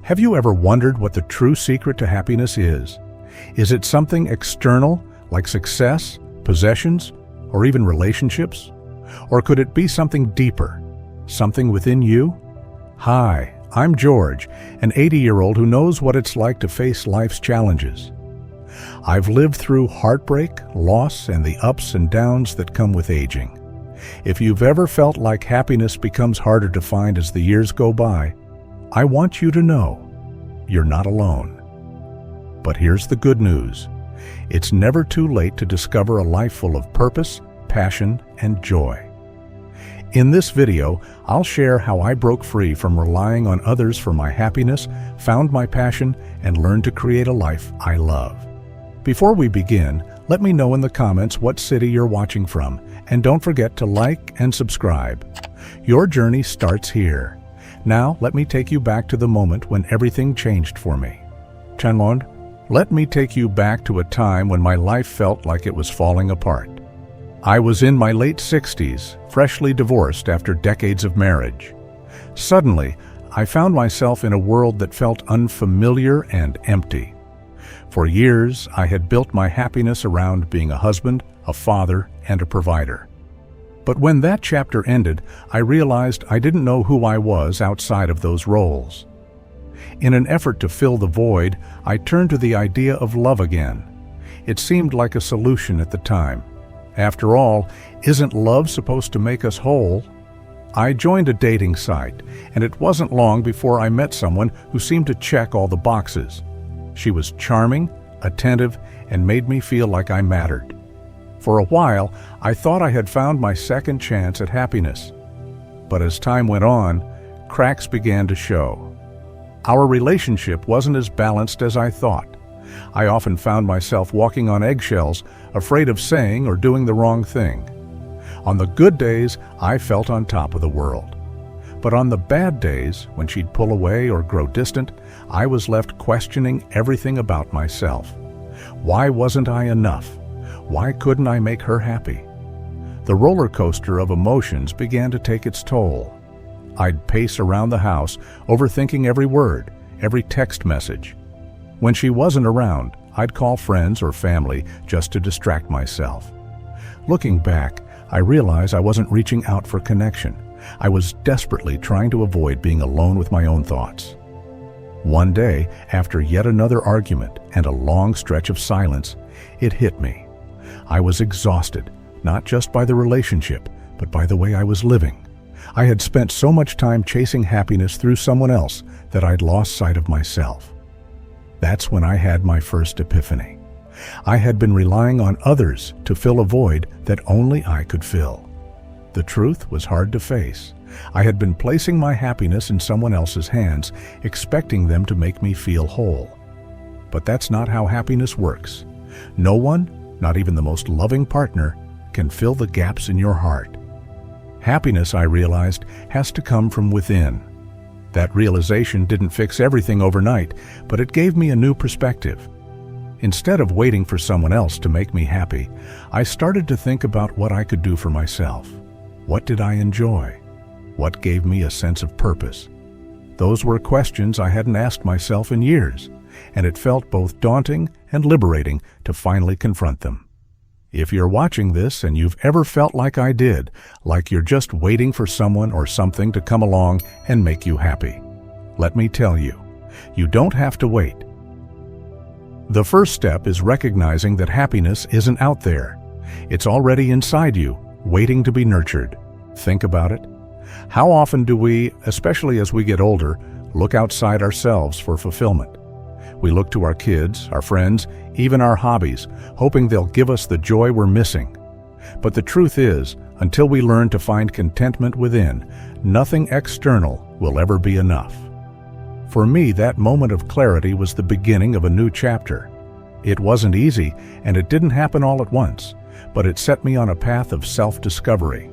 Have you ever wondered what the true secret to happiness is? Is it something external, like success, possessions, or even relationships? Or could it be something deeper, something within you? Hi, I'm George, an 80-year-old who knows what it's like to face life's challenges. I've lived through heartbreak, loss, and the ups and downs that come with aging. If you've ever felt like happiness becomes harder to find as the years go by, I want you to know you're not alone. But here's the good news. It's never too late to discover a life full of purpose, passion, and joy. In this video, I'll share how I broke free from relying on others for my happiness, found my passion, and learned to create a life I love. Before we begin, let me know in the comments what city you're watching from, and don't forget to like and subscribe. Your journey starts here. Now, let me take you back to the moment when everything changed for me. Let me take you back to a time when my life felt like it was falling apart. I was in my late 60s, freshly divorced after decades of marriage. Suddenly, I found myself in a world that felt unfamiliar and empty. For years, I had built my happiness around being a husband, a father, and a provider. But when that chapter ended, I realized I didn't know who I was outside of those roles. In an effort to fill the void, I turned to the idea of love again. It seemed like a solution at the time. After all, isn't love supposed to make us whole? I joined a dating site, and it wasn't long before I met someone who seemed to check all the boxes. She was charming, attentive, and made me feel like I mattered. For a while, I thought I had found my second chance at happiness. But as time went on, cracks began to show. Our relationship wasn't as balanced as I thought. I often found myself walking on eggshells, afraid of saying or doing the wrong thing. On the good days, I felt on top of the world. But on the bad days, when she'd pull away or grow distant, I was left questioning everything about myself. Why wasn't I enough? Why couldn't I make her happy? The roller coaster of emotions began to take its toll. I'd pace around the house, overthinking every word, every text message. When she wasn't around, I'd call friends or family just to distract myself. Looking back, I realized I wasn't reaching out for connection. I was desperately trying to avoid being alone with my own thoughts. One day, after yet another argument and a long stretch of silence, it hit me. I was exhausted, not just by the relationship, but by the way I was living. I had spent so much time chasing happiness through someone else that I'd lost sight of myself. That's when I had my first epiphany. I had been relying on others to fill a void that only I could fill. The truth was hard to face. I had been placing my happiness in someone else's hands, expecting them to make me feel whole. But that's not how happiness works. No one, not even the most loving partner, can fill the gaps in your heart. Happiness, I realized, has to come from within. That realization didn't fix everything overnight, but it gave me a new perspective. Instead of waiting for someone else to make me happy, I started to think about what I could do for myself. What did I enjoy? What gave me a sense of purpose? Those were questions I hadn't asked myself in years, and it felt both daunting and liberating to finally confront them. If you're watching this and you've ever felt like I did, like you're just waiting for someone or something to come along and make you happy, let me tell you, you don't have to wait. The first step is recognizing that happiness isn't out there. It's already inside you, waiting to be nurtured. Think about it. How often do we, especially as we get older, look outside ourselves for fulfillment? We look to our kids, our friends, even our hobbies, hoping they'll give us the joy we're missing. But the truth is, until we learn to find contentment within, nothing external will ever be enough. For me, that moment of clarity was the beginning of a new chapter. It wasn't easy, and it didn't happen all at once, but it set me on a path of self-discovery.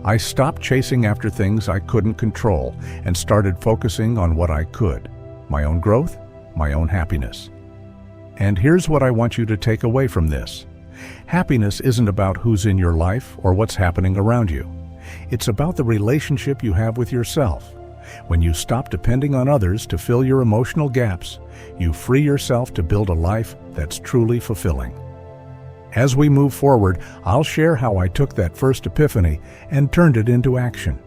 I stopped chasing after things I couldn't control and started focusing on what I could: my own growth, my own happiness. And here's what I want you to take away from this. Happiness isn't about who's in your life or what's happening around you. It's about the relationship you have with yourself. When you stop depending on others to fill your emotional gaps, you free yourself to build a life that's truly fulfilling. As we move forward, I'll share how I took that first epiphany and turned it into action.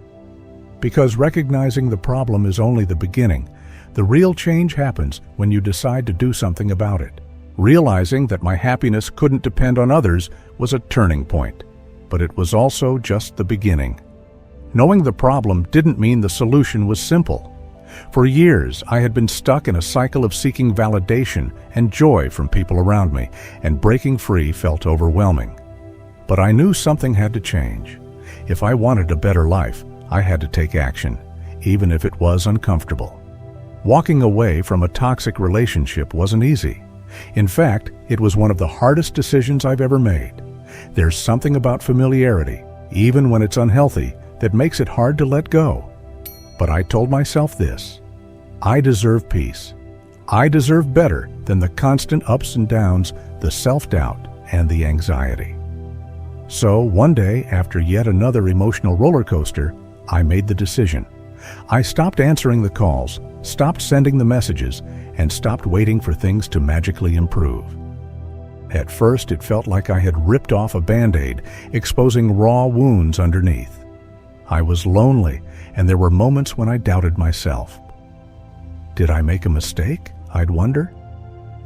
Because recognizing the problem is only the beginning, the real change happens when you decide to do something about it. Realizing that my happiness couldn't depend on others was a turning point, but it was also just the beginning. Knowing the problem didn't mean the solution was simple. For years, I had been stuck in a cycle of seeking validation and joy from people around me, and breaking free felt overwhelming. But I knew something had to change. If I wanted a better life, I had to take action, even if it was uncomfortable. Walking away from a toxic relationship wasn't easy. In fact, it was one of the hardest decisions I've ever made. There's something about familiarity, even when it's unhealthy, that makes it hard to let go. But I told myself this: I deserve peace. I deserve better than the constant ups and downs, the self-doubt, and the anxiety. So one day, after yet another emotional roller coaster, I made the decision. I stopped answering the calls, stopped sending the messages, and stopped waiting for things to magically improve. At first, it felt like I had ripped off a Band-Aid, exposing raw wounds underneath. I was lonely, and there were moments when I doubted myself. Did I make a mistake? I'd wonder.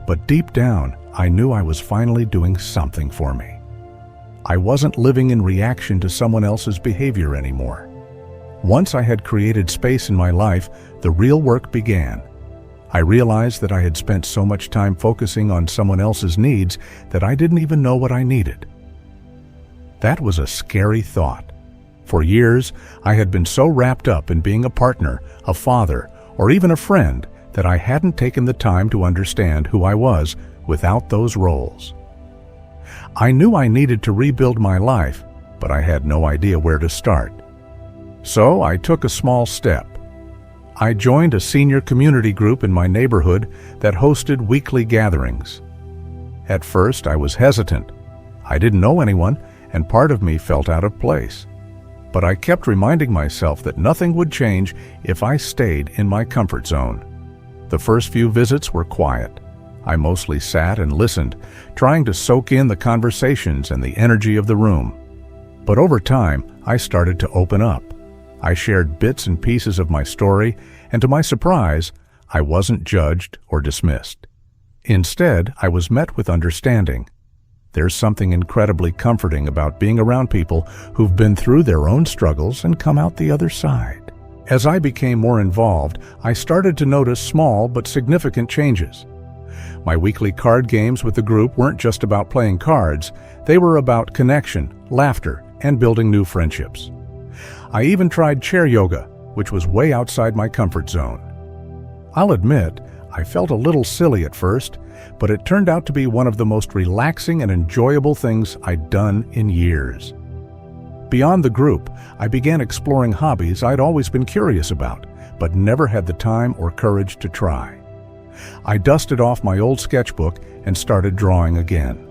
But deep down, I knew I was finally doing something for me. I wasn't living in reaction to someone else's behavior anymore. Once I had created space in my life, the real work began. I realized that I had spent so much time focusing on someone else's needs that I didn't even know what I needed. That was a scary thought. For years, I had been so wrapped up in being a partner, a father, or even a friend that I hadn't taken the time to understand who I was without those roles. I knew I needed to rebuild my life, but I had no idea where to start. So I took a small step. I joined a senior community group in my neighborhood that hosted weekly gatherings. At first, I was hesitant. I didn't know anyone, and part of me felt out of place. But I kept reminding myself that nothing would change if I stayed in my comfort zone. The first few visits were quiet. I mostly sat and listened, trying to soak in the conversations and the energy of the room. But over time, I started to open up. I shared bits and pieces of my story, and to my surprise, I wasn't judged or dismissed. Instead, I was met with understanding. There's something incredibly comforting about being around people who've been through their own struggles and come out the other side. As I became more involved, I started to notice small but significant changes. My weekly card games with the group weren't just about playing cards, they were about connection, laughter, and building new friendships. I even tried chair yoga, which was way outside my comfort zone. I'll admit, I felt a little silly at first, but it turned out to be one of the most relaxing and enjoyable things I'd done in years. Beyond the group, I began exploring hobbies I'd always been curious about, but never had the time or courage to try. I dusted off my old sketchbook and started drawing again.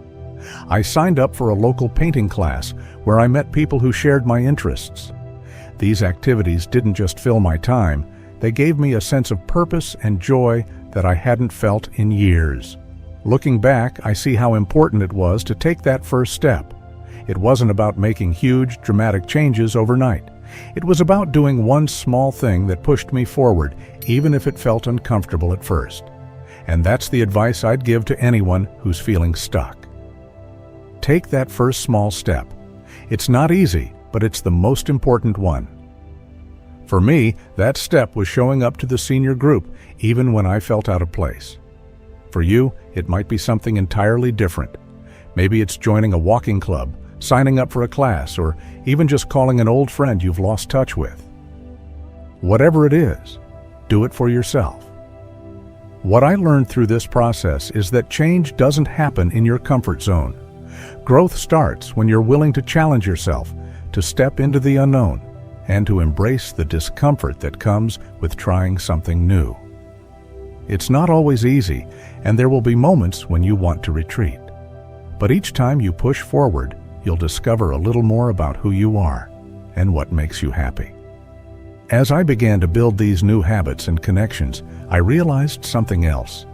I signed up for a local painting class where I met people who shared my interests. These activities didn't just fill my time, they gave me a sense of purpose and joy that I hadn't felt in years. Looking back, I see how important it was to take that first step. It wasn't about making huge, dramatic changes overnight. It was about doing one small thing that pushed me forward, even if it felt uncomfortable at first. And that's the advice I'd give to anyone who's feeling stuck. Take that first small step. It's not easy, but it's the most important one. For me, that step was showing up to the senior group, even when I felt out of place. For you, it might be something entirely different. Maybe it's joining a walking club, signing up for a class, or even just calling an old friend you've lost touch with. Whatever it is, do it for yourself. What I learned through this process is that change doesn't happen in your comfort zone. Growth starts when you're willing to challenge yourself, to step into the unknown, and to embrace the discomfort that comes with trying something new. It's not always easy, and there will be moments when you want to retreat. But each time you push forward, you'll discover a little more about who you are and what makes you happy. As I began to build these new habits and connections, I realized something else.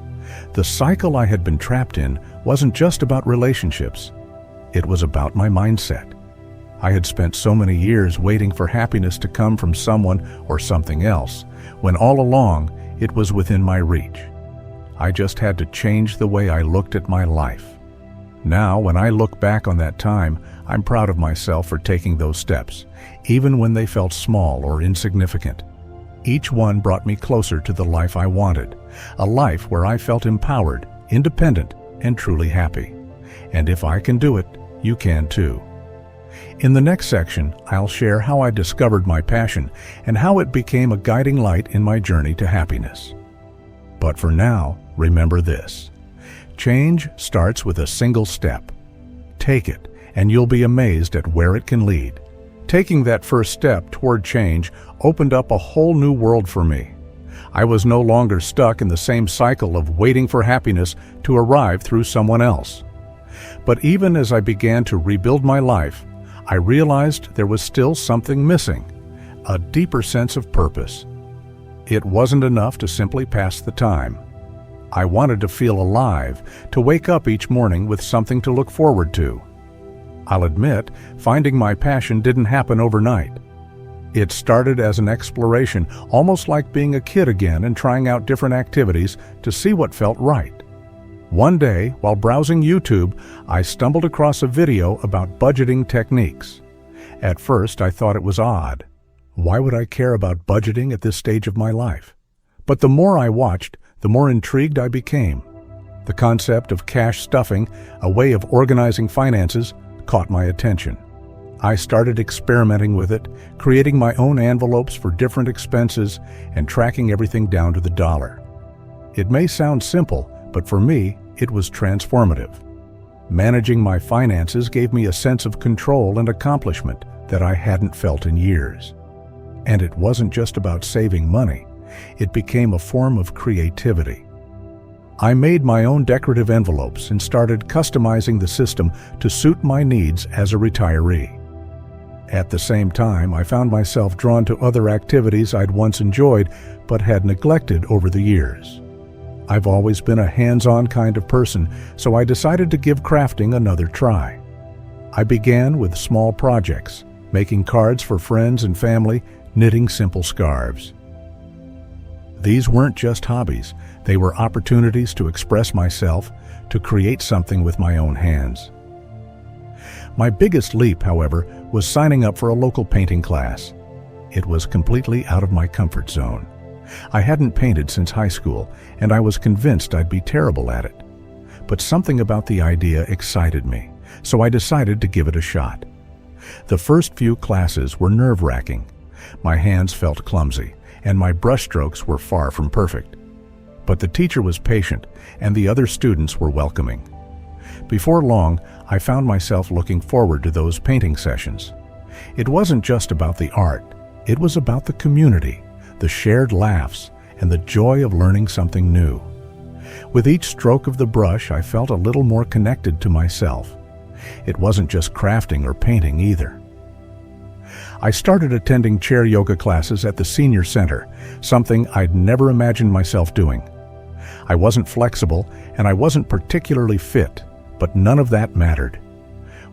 The cycle I had been trapped in wasn't just about relationships. It was about my mindset. I had spent so many years waiting for happiness to come from someone or something else, when all along it was within my reach. I just had to change the way I looked at my life. Now, when I look back on that time, I'm proud of myself for taking those steps, even when they felt small or insignificant. Each one brought me closer to the life I wanted, a life where I felt empowered, independent, and truly happy. And if I can do it, you can too. In the next section, I'll share how I discovered my passion and how it became a guiding light in my journey to happiness. But for now, remember this. Change starts with a single step. Take it, and you'll be amazed at where it can lead. Taking that first step toward change opened up a whole new world for me. I was no longer stuck in the same cycle of waiting for happiness to arrive through someone else. But even as I began to rebuild my life, I realized there was still something missing, a deeper sense of purpose. It wasn't enough to simply pass the time. I wanted to feel alive, to wake up each morning with something to look forward to. I'll admit, finding my passion didn't happen overnight. It started as an exploration, almost like being a kid again and trying out different activities to see what felt right. One day, while browsing YouTube, I stumbled across a video about budgeting techniques. At first, I thought it was odd. Why would I care about budgeting at this stage of my life? But the more I watched, the more intrigued I became. The concept of cash stuffing, a way of organizing finances, caught my attention. I started experimenting with it, creating my own envelopes for different expenses and tracking everything down to the dollar. It may sound simple, but for me, it was transformative. Managing my finances gave me a sense of control and accomplishment that I hadn't felt in years. And it wasn't just about saving money. It became a form of creativity. I made my own decorative envelopes and started customizing the system to suit my needs as a retiree. At the same time, I found myself drawn to other activities I'd once enjoyed but had neglected over the years. I've always been a hands-on kind of person, so I decided to give crafting another try. I began with small projects, making cards for friends and family, knitting simple scarves. These weren't just hobbies, they were opportunities to express myself, to create something with my own hands. My biggest leap, however, was signing up for a local painting class. It was completely out of my comfort zone. I hadn't painted since high school, and I was convinced I'd be terrible at it. But something about the idea excited me, so I decided to give it a shot. The first few classes were nerve-wracking. My hands felt clumsy, and my brushstrokes were far from perfect. But the teacher was patient, and the other students were welcoming. Before long, I found myself looking forward to those painting sessions. It wasn't just about the art, it was about the community, the shared laughs, and the joy of learning something new. With each stroke of the brush, I felt a little more connected to myself. It wasn't just crafting or painting either. I started attending chair yoga classes at the senior center, something I'd never imagined myself doing. I wasn't flexible, and I wasn't particularly fit, but none of that mattered.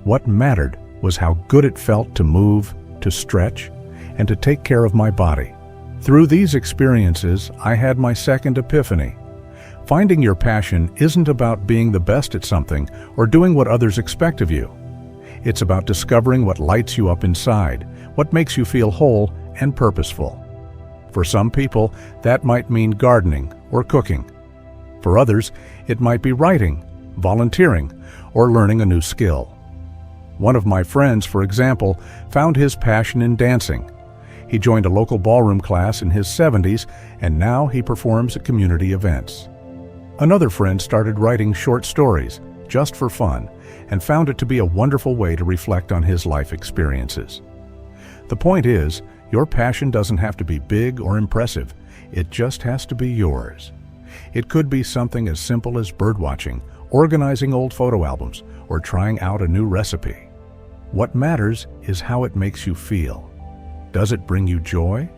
What mattered was how good it felt to move, to stretch, and to take care of my body. Through these experiences, I had my second epiphany. Finding your passion isn't about being the best at something or doing what others expect of you. It's about discovering what lights you up inside, what makes you feel whole and purposeful. For some people, that might mean gardening or cooking. For others, it might be writing, volunteering, or learning a new skill. One of my friends, for example, found his passion in dancing. He joined a local ballroom class in his 70s, and now he performs at community events. Another friend started writing short stories, just for fun, and found it to be a wonderful way to reflect on his life experiences. The point is, your passion doesn't have to be big or impressive. It just has to be yours. It could be something as simple as birdwatching, organizing old photo albums, or trying out a new recipe. What matters is how it makes you feel. Does it bring you joy?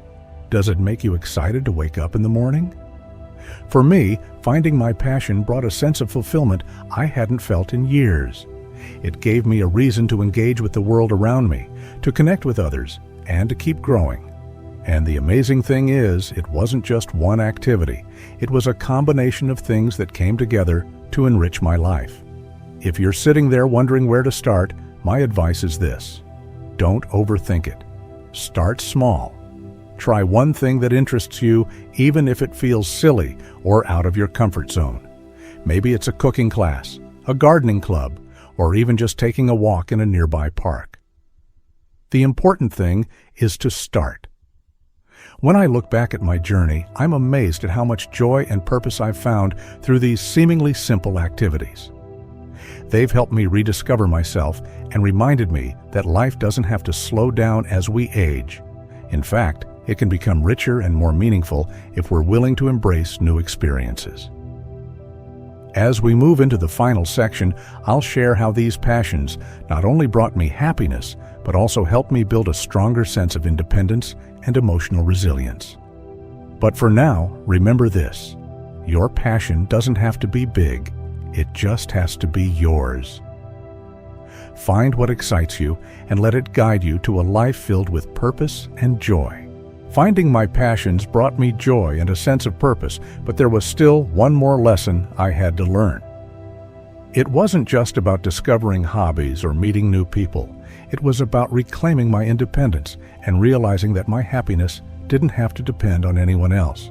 Does it make you excited to wake up in the morning? For me, finding my passion brought a sense of fulfillment I hadn't felt in years. It gave me a reason to engage with the world around me, to connect with others, and to keep growing. And the amazing thing is, it wasn't just one activity. It was a combination of things that came together to enrich my life. If you're sitting there wondering where to start, my advice is this: don't overthink it. Start small. Try one thing that interests you, even if it feels silly or out of your comfort zone. Maybe it's a cooking class, a gardening club, or even just taking a walk in a nearby park. The important thing is to start. When I look back at my journey, I'm amazed at how much joy and purpose I've found through these seemingly simple activities. They've helped me rediscover myself and reminded me that life doesn't have to slow down as we age. In fact, it can become richer and more meaningful if we're willing to embrace new experiences. As we move into the final section, I'll share how these passions not only brought me happiness, but also helped me build a stronger sense of independence and emotional resilience. But for now, remember this: your passion doesn't have to be big, it just has to be yours. Find what excites you and let it guide you to a life filled with purpose and joy. Finding my passions brought me joy and a sense of purpose, but there was still one more lesson I had to learn. It wasn't just about discovering hobbies or meeting new people. It was about reclaiming my independence and realizing that my happiness didn't have to depend on anyone else.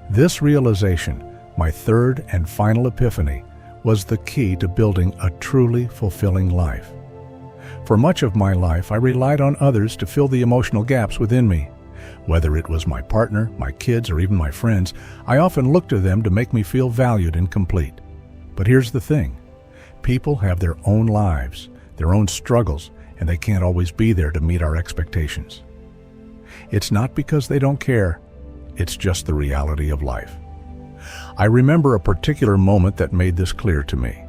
This realization, my third and final epiphany, was the key to building a truly fulfilling life. For much of my life, I relied on others to fill the emotional gaps within me. Whether it was my partner, my kids, or even my friends, I often looked to them to make me feel valued and complete. But here's the thing: people have their own lives, their own struggles, and they can't always be there to meet our expectations. It's not because they don't care, it's just the reality of life. I remember a particular moment that made this clear to me.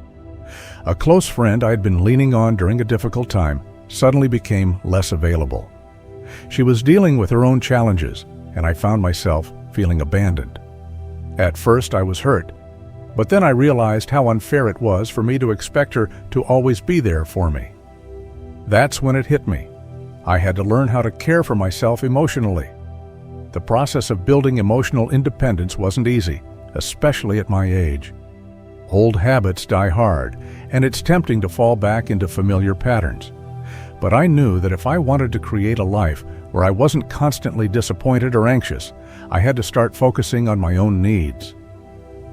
A close friend I had been leaning on during a difficult time suddenly became less available. She was dealing with her own challenges, and I found myself feeling abandoned. At first I was hurt, but then I realized how unfair it was for me to expect her to always be there for me. That's when it hit me. I had to learn how to care for myself emotionally. The process of building emotional independence wasn't easy, especially at my age. Old habits die hard, and it's tempting to fall back into familiar patterns. But I knew that if I wanted to create a life where I wasn't constantly disappointed or anxious, I had to start focusing on my own needs.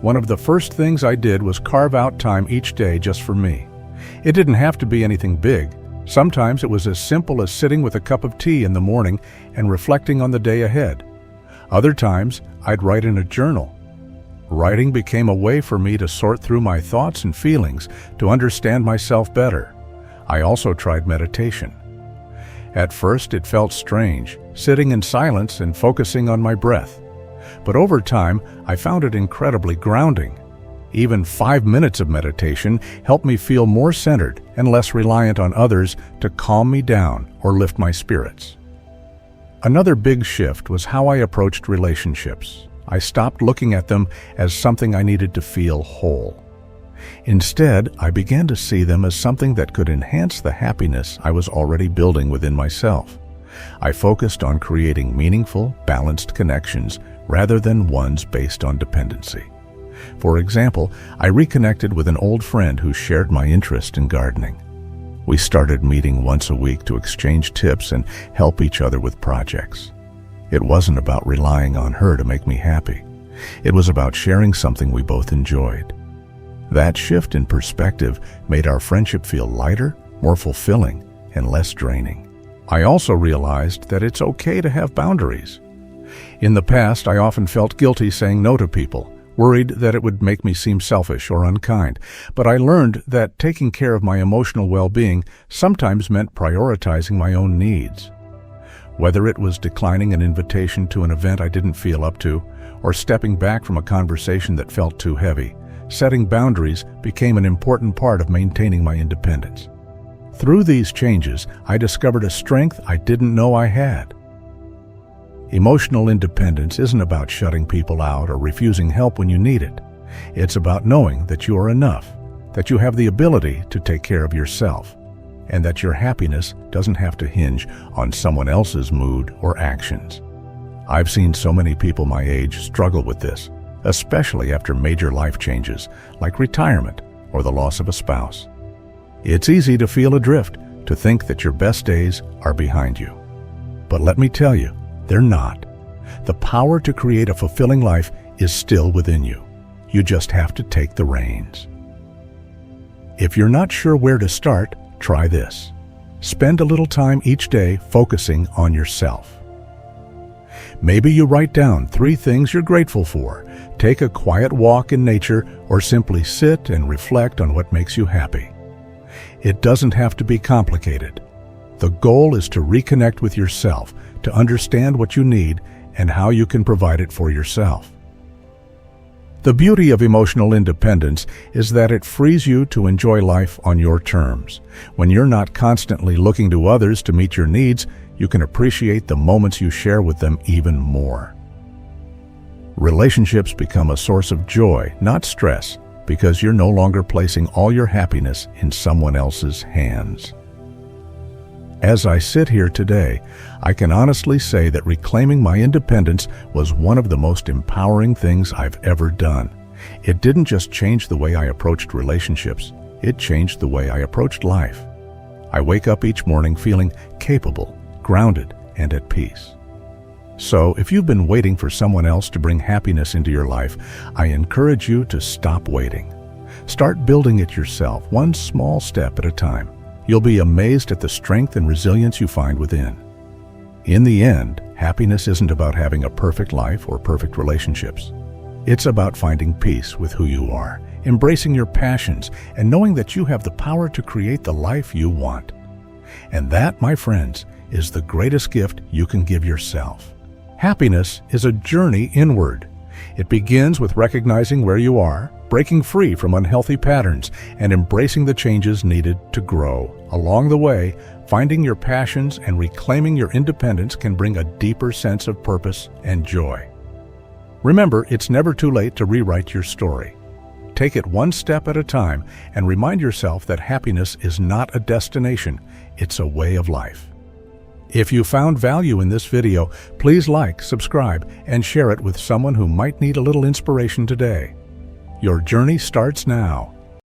One of the first things I did was carve out time each day just for me. It didn't have to be anything big. Sometimes it was as simple as sitting with a cup of tea in the morning and reflecting on the day ahead. Other times, I'd write in a journal. Writing became a way for me to sort through my thoughts and feelings, to understand myself better. I also tried meditation. At first, it felt strange, sitting in silence and focusing on my breath. But over time, I found it incredibly grounding. Even 5 minutes of meditation helped me feel more centered and less reliant on others to calm me down or lift my spirits. Another big shift was how I approached relationships. I stopped looking at them as something I needed to feel whole. Instead, I began to see them as something that could enhance the happiness I was already building within myself. I focused on creating meaningful, balanced connections rather than ones based on dependency. For example, I reconnected with an old friend who shared my interest in gardening. We started meeting once a week to exchange tips and help each other with projects. It wasn't about relying on her to make me happy. It was about sharing something we both enjoyed. That shift in perspective made our friendship feel lighter, more fulfilling, and less draining. I also realized that it's okay to have boundaries. In the past, I often felt guilty saying no to people, worried that it would make me seem selfish or unkind. But I learned that taking care of my emotional well-being sometimes meant prioritizing my own needs. Whether it was declining an invitation to an event I didn't feel up to, or stepping back from a conversation that felt too heavy, setting boundaries became an important part of maintaining my independence. Through these changes, I discovered a strength I didn't know I had. Emotional independence isn't about shutting people out or refusing help when you need it. It's about knowing that you are enough, that you have the ability to take care of yourself, and that your happiness doesn't have to hinge on someone else's mood or actions. I've seen so many people my age struggle with this, especially after major life changes like retirement or the loss of a spouse. It's easy to feel adrift, to think that your best days are behind you. But let me tell you, they're not. The power to create a fulfilling life is still within you. You just have to take the reins. If you're not sure where to start, try this. Spend a little time each day focusing on yourself. Maybe you write down 3 things you're grateful for, take a quiet walk in nature, or simply sit and reflect on what makes you happy. It doesn't have to be complicated. The goal is to reconnect with yourself, to understand what you need and how you can provide it for yourself. The beauty of emotional independence is that it frees you to enjoy life on your terms. When you're not constantly looking to others to meet your needs, you can appreciate the moments you share with them even more. Relationships become a source of joy, not stress, because you're no longer placing all your happiness in someone else's hands. As I sit here today, I can honestly say that reclaiming my independence was one of the most empowering things I've ever done. It didn't just change the way I approached relationships, it changed the way I approached life. I wake up each morning feeling capable, grounded, and at peace. So, if you've been waiting for someone else to bring happiness into your life, I encourage you to stop waiting. Start building it yourself, one small step at a time. You'll be amazed at the strength and resilience you find within. In the end, happiness isn't about having a perfect life or perfect relationships. It's about finding peace with who you are, embracing your passions, and knowing that you have the power to create the life you want. And that, my friends, is the greatest gift you can give yourself. Happiness is a journey inward. It begins with recognizing where you are, breaking free from unhealthy patterns, and embracing the changes needed to grow. Along the way, finding your passions and reclaiming your independence can bring a deeper sense of purpose and joy. Remember, it's never too late to rewrite your story. Take it one step at a time and remind yourself that happiness is not a destination, it's a way of life. If you found value in this video, please like, subscribe, and share it with someone who might need a little inspiration today. Your journey starts now.